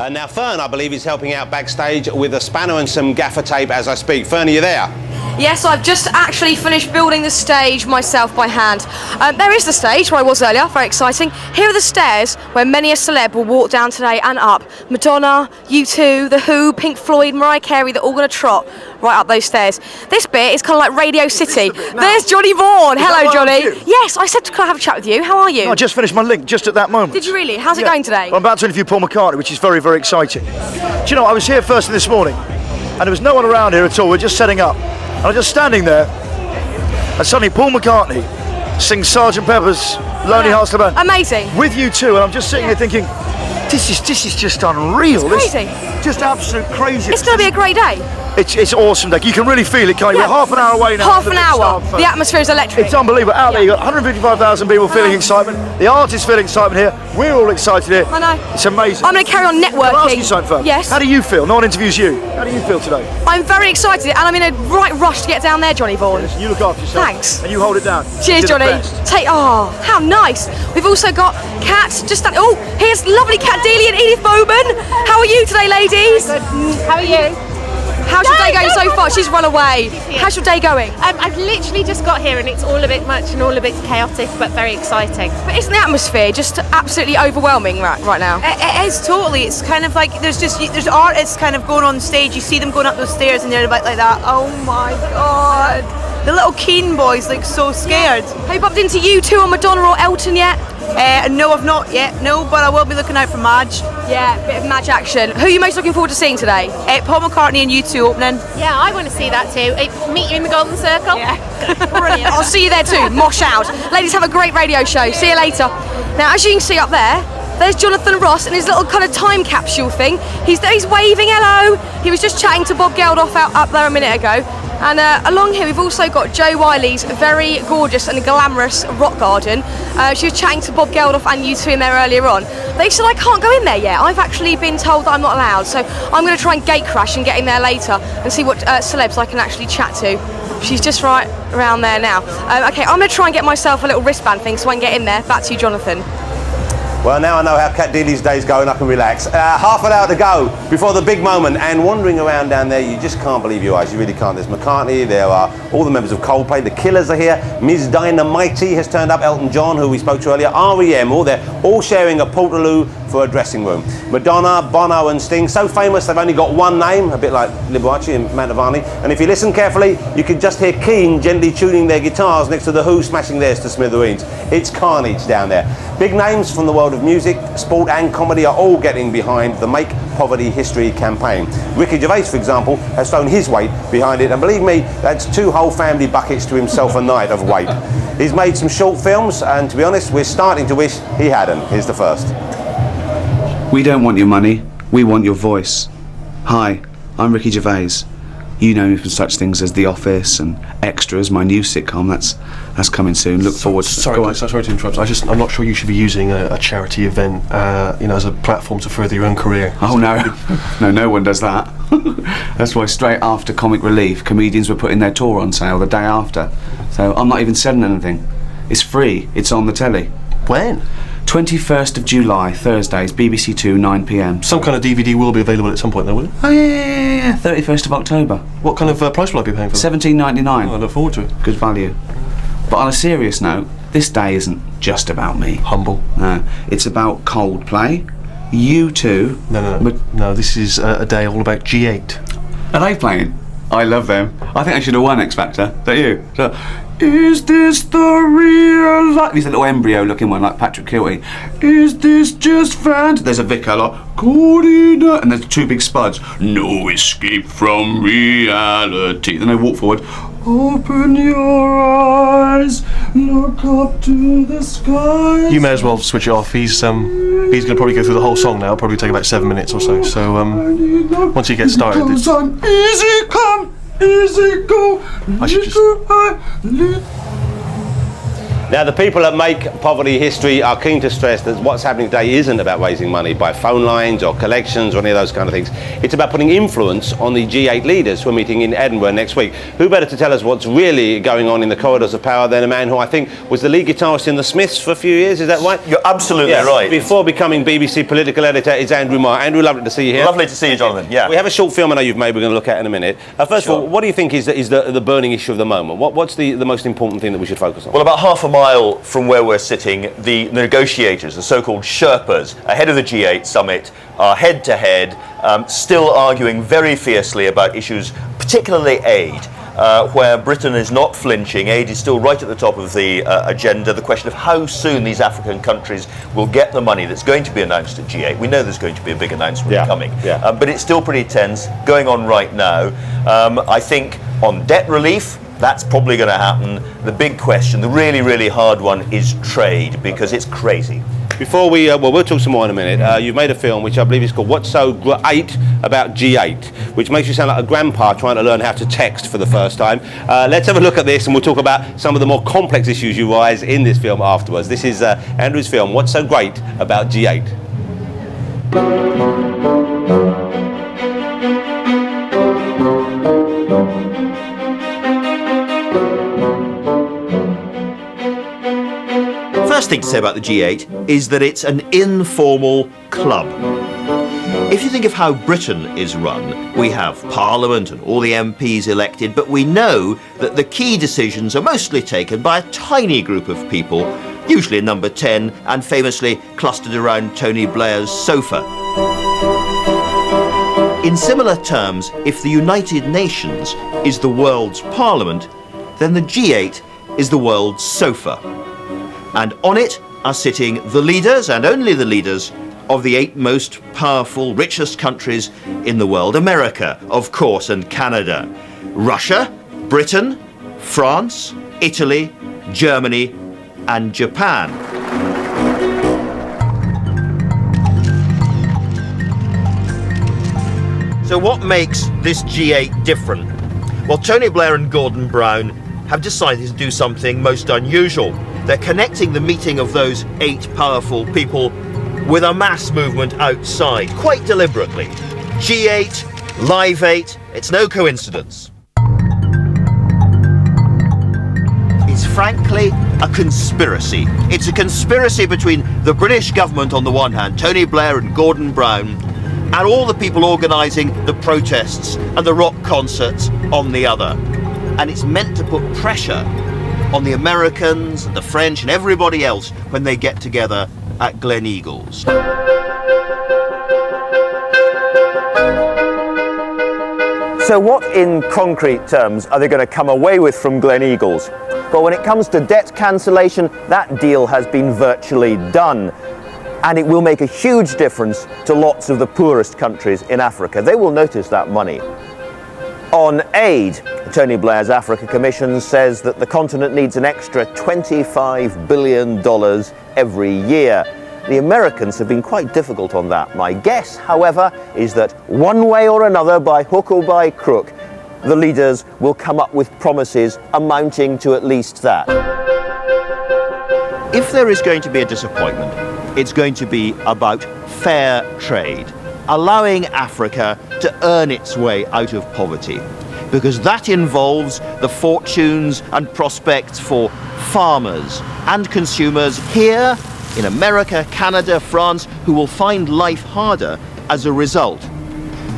Now Fern, I believe, is helping out backstage with a spanner and some gaffer tape as I speak. Fern, are you there? Yes, I've just actually finished building the stage myself by hand. There is the stage where I was earlier, very exciting. Here are the stairs where many a celeb will walk down today and up. Madonna, U2, The Who, Pink Floyd, Mariah Carey, they're all going to trot right up those stairs. This bit is kind of like Radio City. There's Johnny Vaughan. Hello, Johnny. Yes, I said, can I have a chat with you? How are you? No, I just finished my link just at that moment. Did you really? How's it going today? Well, I'm about to interview Paul McCartney, which is very, very exciting. Do you know, I was here first thing this morning, and there was no one around here at all. We're just setting up. And I'm just standing there, and suddenly Paul McCartney sings Sgt. Pepper's Lonely Hearts Club Band. Amazing. With you too, and I'm just sitting here thinking, this is just unreal. It's crazy. Just absolute crazy. It's going to be a great day. It's awesome, Dick. You can really feel it, can't you? We're half an hour away now. Half an hour. The atmosphere is electric. It's unbelievable. Out there, you've got 155,000 people feeling excitement. The artists feeling excitement here. We're all excited here. I know. It's amazing. I'm going to carry on networking. Can I ask you something, Fern? Yes. How do you feel? No one interviews you. How do you feel today? I'm very excited, and I'm in a right rush to get down there, Johnny Vaughan. Yes, you look after yourself. Thanks. And you hold it down. Cheers, Johnny. Oh, how nice. We've also got Kat just standing. Oh, here's lovely Kat Deely and Edith Bowman. How are you today, ladies? Good. How are you? How's your day going so far? She's run away. How's your day going? I've literally just got here and it's all a bit much and all a bit chaotic, but very exciting. But isn't the atmosphere just absolutely overwhelming right now? It is totally. It's kind of like there's artists kind of going on stage. You see them going up those stairs and they're a bit like that. Oh my god! The little Keen boys look so scared. Have you bumped into U2 or Madonna or Elton yet? No, I've not yet. No, but I will be looking out for Madge. Yeah, a bit of Madge action. Who are you most looking forward to seeing today? Paul McCartney and U2 opening. Yeah, I want to see that too. Meet you in the Golden Circle. Yeah. Brilliant. I'll see you there too. Mosh out. Ladies, have a great radio show. See you later. Now, as you can see up there's Jonathan Ross and his little kind of time capsule thing. He's waving hello. He was just chatting to Bob Geldof up there a minute ago. And along here we've also got Jo Wiley's very gorgeous and glamorous rock garden. She was chatting to Bob Geldof and U2 in there earlier on. They said I can't go in there yet. I've actually been told that I'm not allowed. So I'm going to try and gate crash and get in there later and see what celebs I can actually chat to. She's just right around there now. Okay, I'm going to try and get myself a little wristband thing so I can get in there. Back to you, Jonathan. Well, now I know how Kat Deely's day's going, I can relax. Half an hour to go before the big moment, and wandering around down there, you just can't believe your eyes. You really can't. There's McCartney, there are all the members of Coldplay, the Killers are here, Ms. Dynamite has turned up, Elton John, who we spoke to earlier, R.E.M., all there, all sharing a portaloo for a dressing room. Madonna, Bono and Sting, so famous they've only got one name, a bit like Liberace and Mantovani, and if you listen carefully, you can just hear Keane gently tuning their guitars next to The Who smashing theirs to smithereens. It's carnage down there. Big names from the world of music, sport and comedy are all getting behind the Make Poverty History campaign. Ricky Gervais, for example, has thrown his weight behind it, and believe me, that's 2 whole family buckets to himself a night of weight. He's made some short films, and to be honest, we're starting to wish he hadn't. Here's the first. We don't want your money, we want your voice. Hi, I'm Ricky Gervais. You know me from such things as The Office and Extras, my new sitcom. That's coming soon. Look forward to it. Sorry to interrupt. I'm not sure you should be using a charity event, as a platform to further your own career. Oh no, no one does that. That's why straight after Comic Relief, comedians were putting their tour on sale the day after. So I'm not even selling anything. It's free. It's on the telly. When? 21st of July, Thursdays, BBC 2, 9 p.m. Some kind of DVD will be available at some point, though, will it? Oh yeah. 31st of October. What kind of price will I be paying for that? $17.99. Oh, I look forward to it. Good value. But on a serious note, this day isn't just about me. Humble. No, it's about Coldplay, U2. No, this is a day all about G8. Are they playing? I love them. I think I should have won X Factor. Don't you? So, is this the real life? He's a little embryo looking one like Patrick Kilty. Is this just fant? There's a vicar like, Cordina, and there's 2 big spuds. No escape from reality. Then they walk forward. Open your eyes, look up to the sky. You may as well switch it off. He's going to probably go through the whole song now. It'll probably take about 7 minutes or so. So once you get started, it's easy come, easy go. I should just. Now, the people that make poverty history are keen to stress that what's happening today isn't about raising money by phone lines or collections or any of those kind of things. It's about putting influence on the G8 leaders who are meeting in Edinburgh next week. Who better to tell us what's really going on in the corridors of power than a man who I think was the lead guitarist in the Smiths for a few years, is that right? You're absolutely right. Before becoming BBC political editor, it's Andrew Marr. Andrew, lovely to see you here. Lovely to see you, Jonathan. Yeah. We have a short film I know you've made we're going to look at in a minute. First of all, what do you think is the burning issue of the moment? What's the most important thing that we should focus on? Well, about half a mile from where we're sitting, the negotiators, the so-called Sherpas, ahead of the G8 summit, are head-to-head, still arguing very fiercely about issues, particularly aid. Where Britain is not flinching, aid is still right at the top of the agenda. The question of how soon these African countries will get the money that's going to be announced at G8. We know there's going to be a big announcement coming, but it's still pretty tense, going on right now. I think on debt relief, that's probably going to happen. The big question, the really, really hard one, is trade, because it's crazy. Before we'll talk some more in a minute. You've made a film which I believe is called What's So Great About G8, which makes you sound like a grandpa trying to learn how to text for the first time. Let's have a look at this and we'll talk about some of the more complex issues you raise in this film afterwards. This is Andrew's film, What's So Great About G8. First thing to say about the G8 is that it's an informal club. If you think of how Britain is run, we have Parliament and all the MPs elected, but we know that the key decisions are mostly taken by a tiny group of people, usually number 10, and famously clustered around Tony Blair's sofa. In similar terms, if the United Nations is the world's parliament, then the G8 is the world's sofa. And on it are sitting the leaders, and only the leaders, of the 8 most powerful, richest countries in the world. America, of course, and Canada. Russia, Britain, France, Italy, Germany, and Japan. So what makes this G8 different? Well, Tony Blair and Gordon Brown have decided to do something most unusual. They're connecting the meeting of those 8 powerful people with a mass movement outside, quite deliberately. G8, Live 8, it's no coincidence. It's frankly a conspiracy. It's a conspiracy between the British government on the one hand, Tony Blair and Gordon Brown, and all the people organising the protests and the rock concerts on the other. And it's meant to put pressure on the Americans, the French and everybody else when they get together at Glen Eagles. So what, in concrete terms, are they going to come away with from Glen Eagles? Well, when it comes to debt cancellation, that deal has been virtually done. And it will make a huge difference to lots of the poorest countries in Africa. They will notice that money. On aid, Tony Blair's Africa Commission says that the continent needs an extra $25 billion every year. The Americans have been quite difficult on that. My guess, however, is that one way or another, by hook or by crook, the leaders will come up with promises amounting to at least that. If there is going to be a disappointment, it's going to be about fair trade, allowing Africa to earn its way out of poverty, because that involves the fortunes and prospects for farmers and consumers here in America, Canada, France, who will find life harder as a result.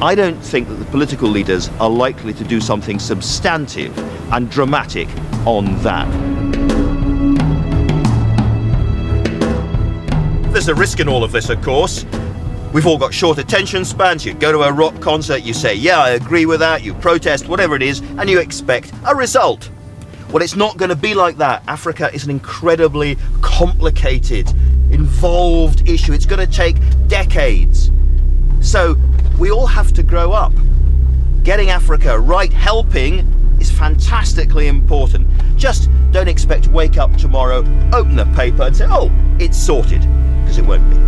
I don't think that the political leaders are likely to do something substantive and dramatic on that. There's a risk in all of this, of course. We've all got short attention spans. You go to a rock concert, you say, yeah, I agree with that, you protest, whatever it is, and you expect a result. Well, it's not going to be like that. Africa is an incredibly complicated, involved issue. It's going to take decades. So we all have to grow up. Getting Africa right, helping, is fantastically important. Just don't expect to wake up tomorrow, open the paper and say, oh, it's sorted, because it won't be.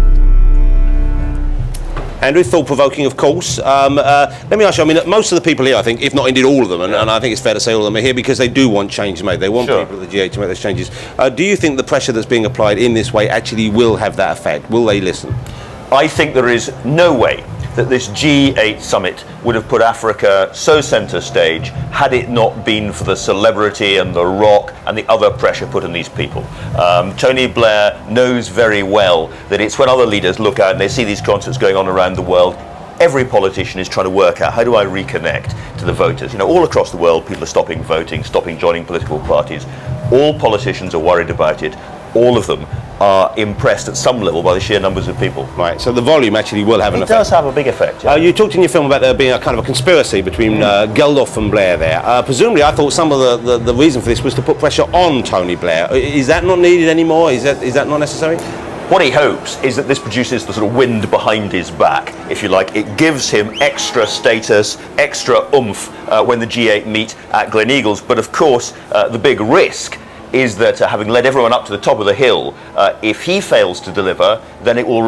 Andrew, thought-provoking, of course. Let me ask you, I mean, most of the people here, I think, if not indeed all of them, and I think it's fair to say all of them are here because they do want change made. They want people at the G8 to make those changes. Do you think the pressure that's being applied in this way actually will have that effect? Will they listen? I think there is no way that this G8 summit would have put Africa so centre stage had it not been for the celebrity and the rock and the other pressure put on these people. Tony Blair knows very well that it's when other leaders look out and they see these concerts going on around the world, every politician is trying to work out, how do I reconnect to the voters? You know, all across the world people are stopping voting, stopping joining political parties. All politicians are worried about it. All of them are impressed at some level by the sheer numbers of people. Right, so the volume actually will have an effect. It does have a big effect. Yeah. You talked in your film about there being a kind of a conspiracy between Geldof and Blair there. Presumably, I thought some of the reason for this was to put pressure on Tony Blair. Is that not needed anymore? Is that not necessary? What he hopes is that this produces the sort of wind behind his back, if you like. It gives him extra status, extra oomph when the G8 meet at Gleneagles. But of course, the big risk is that having led everyone up to the top of the hill, if he fails to deliver, then it will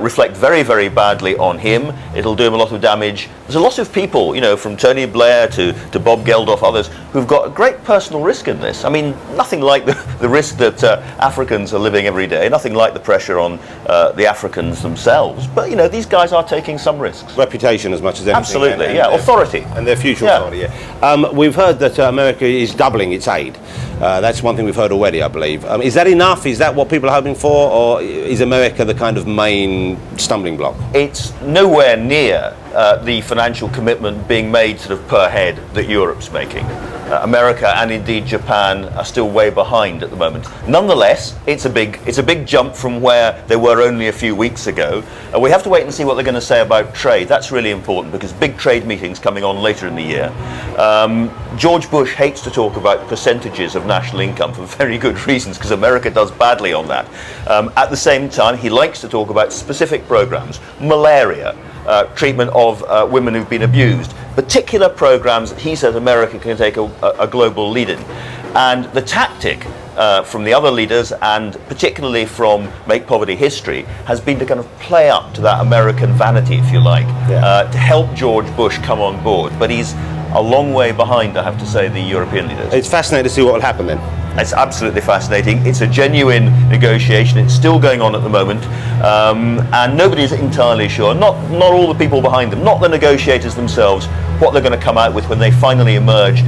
reflect very, very badly on him. It'll do him a lot of damage. There's a lot of people, you know, from Tony Blair to Bob Geldof, others, who've got a great personal risk in this. I mean, nothing like the risk that Africans are living every day, nothing like the pressure on the Africans themselves. But, you know, these guys are taking some risks. Reputation as much as anything. Absolutely, and authority. And their future authority, we've heard that America is doubling its aid. That's one thing we've heard already, I believe. Is that enough? Is that what people are hoping for? Or is America the kind of main stumbling block? It's nowhere near the financial commitment being made sort of per head that Europe's making. America and indeed Japan are still way behind at the moment. Nonetheless, it's a big jump from where they were only a few weeks ago. We have to wait and see what they're going to say about trade. That's really important because big trade meetings coming on later in the year. George Bush hates to talk about percentages of national income for very good reasons because America does badly on that. At the same time, he likes to talk about specific programs, malaria, treatment of women who've been abused, particular programs that he says America can take a global lead in. And the tactic from the other leaders, and particularly from Make Poverty History, has been to kind of play up to that American vanity, if you like, to help George Bush come on board. But he's a long way behind, I have to say, the European leaders. It's fascinating to see what will happen then. It's absolutely fascinating. It's a genuine negotiation. It's still going on at the moment, and nobody's entirely sure. Not all the people behind them, not the negotiators themselves, what they're going to come out with when they finally emerge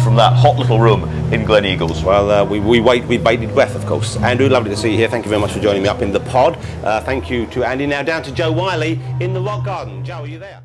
from that hot little room in Gleneagles. Well, we wait with bated breath, of course. Andrew, lovely to see you here. Thank you very much for joining me up in the pod. Thank you to Andy. Now down to Joe Wiley in the Rock Garden. Joe, are you there?